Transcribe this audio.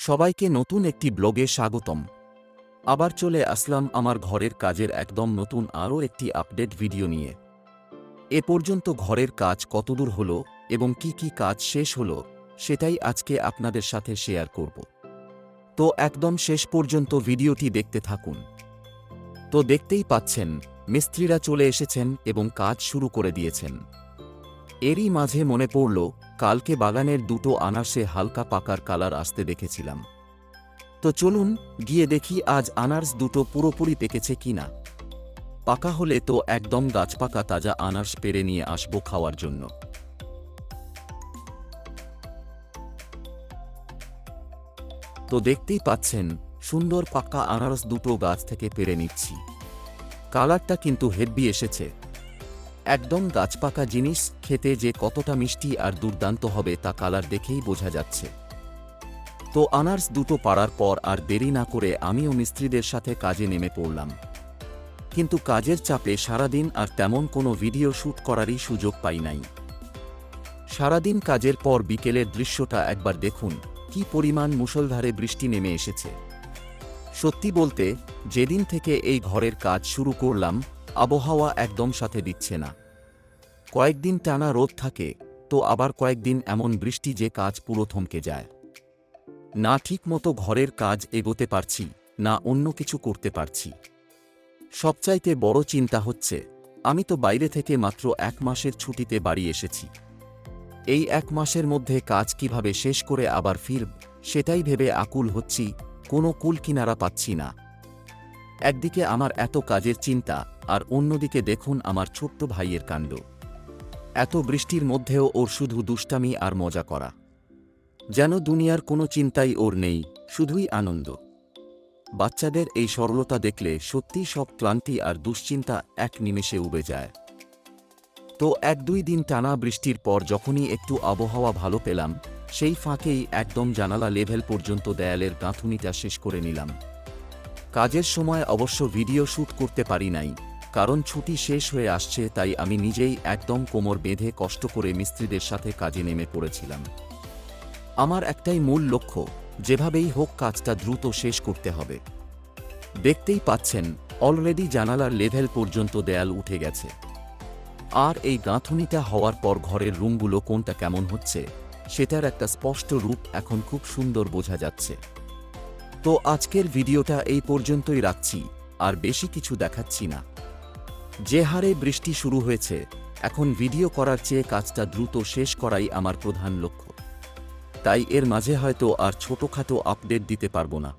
সবাইকে নতুন একটি ব্লগে স্বাগতম। আবার চলে আসলাম আমার ঘরের কাজের একদম নতুন আরও একটি আপডেট ভিডিও নিয়ে। এ পর্যন্ত ঘরের কাজ কতদূর হলো এবং কি কি কাজ শেষ হলো সেটাই আজকে আপনাদের সাথে শেয়ার করব। তো একদম শেষ পর্যন্ত ভিডিওটি দেখতে থাকুন। তো দেখতেই পাচ্ছেন মিস্ত্রিরা চলে এসেছেন এবং কাজ শুরু করে দিয়েছেন। এরই মাঝে মনে পড়ল, কালকে বাগানের দুটো আনারসে হালকা পাকার কালার আসতে দেখেছিলাম। তো চলুন গিয়ে দেখি আজ আনারস দুটো পুরোপুরি পেকেছে কিনা। পাকা হলে তো একদম গাছপাকা তাজা আনারস পেড়ে নিয়ে আসবো খাওয়ার জন্য। তো দেখতেই পাচ্ছেন সুন্দর পাকা আনারস দুটো গাছ থেকে পেড়ে নিচ্ছি। কালারটা কিন্তু হেব্বি এসেছে। একদম গাছপাকা জিনিস খেতে যে কতটা মিষ্টি আর দুর্দান্ত হবে তা কালার দেখেই বোঝা যাচ্ছে। তো আনারস দুটো পাড়ার পর আর দেরি না করে আমিও মিস্ত্রিদের সাথে কাজে নেমে পড়লাম। কিন্তু কাজের চাপে সারাদিন আর তেমন কোনো ভিডিও শ্যুট করারই সুযোগ পাই নাই। সারাদিন কাজের পর বিকেলের দৃশ্যটা একবার দেখুন, কি পরিমাণ মুষলধারে বৃষ্টি নেমে এসেছে। সত্যি বলতে, যেদিন থেকে এই ঘরের কাজ শুরু করলাম আবহাওয়া একদম সাথে দিচ্ছে না। কয়েকদিন টানা রোদ থাকে, তো আবার কয়েকদিন এমন বৃষ্টি যে কাজ পুরো থমকে যায়। না ঠিকমতো ঘরের কাজ এগোতে পারছি, না অন্য কিছু করতে পারছি। সবচাইতে বড় চিন্তা হচ্ছে, আমি তো বাইরে থেকে মাত্র 1 মাসের ছুটিতে বাড়ি এসেছি। এই 1 মাসের মধ্যে কাজ কিভাবে শেষ করে আবার ফিরব সেটাই ভেবে আকুল হচ্ছি, কোনো কুল কিনারা পাচ্ছি না। একদিকে আমার এত কাজের চিন্তা, আর অন্যদিকে দেখুন আমার ছোট্ট ভাইয়ের কাণ্ড। এত বৃষ্টির মধ্যেও ওর শুধু দুষ্টামি আর মজা করা। যেন দুনিয়ার কোনো চিন্তাই ওর নেই, শুধুই আনন্দ। বাচ্চাদের এই সরলতা দেখলে সত্যিই সব ক্লান্তি আর দুশ্চিন্তা এক নিমেষে উবে যায়। তো 1-2 দিন টানা বৃষ্টির পর যখনই একটু আবহাওয়া ভালো পেলাম, সেই ফাঁকেই একদম জানালা লেভেল পর্যন্ত দেয়ালের গাঁথুনিটা শেষ করে নিলাম। কাজের সময় অবশ্য ভিডিও শ্যুট করতে পারি নাই, কারণ ছুটি শেষ হয়ে আসছে, তাই আমি নিজেই একদম কোমর বেঁধে কষ্ট করে মিস্ত্রিদের সাথে কাজে নেমে পড়েছিলাম। আমার একটাই মূল লক্ষ্য, যেভাবেই হোক কাজটা দ্রুত শেষ করতে হবে। দেখতেই পাচ্ছেন অলরেডি জানালার লেভেল পর্যন্ত দেয়াল উঠে গেছে। আর এই গাঁথুনিটা হওয়ার পর ঘরের রুমগুলো কোনটা কেমন হচ্ছে সেটার একটা স্পষ্ট রূপ এখন খুব সুন্দর বোঝা যাচ্ছে। তো আজকের ভিডিওটা এই পর্যন্তই রাখছি, আর বেশি কিছু দেখাচ্ছি না। যে হারে বৃষ্টি শুরু হয়েছে, এখন ভিডিও করার চেয়ে কাজটা দ্রুত শেষ করাই আমার প্রধান লক্ষ্য। তাই এর মাঝে হয়তো আর ছোটখাটো আপডেট দিতে পারবো না।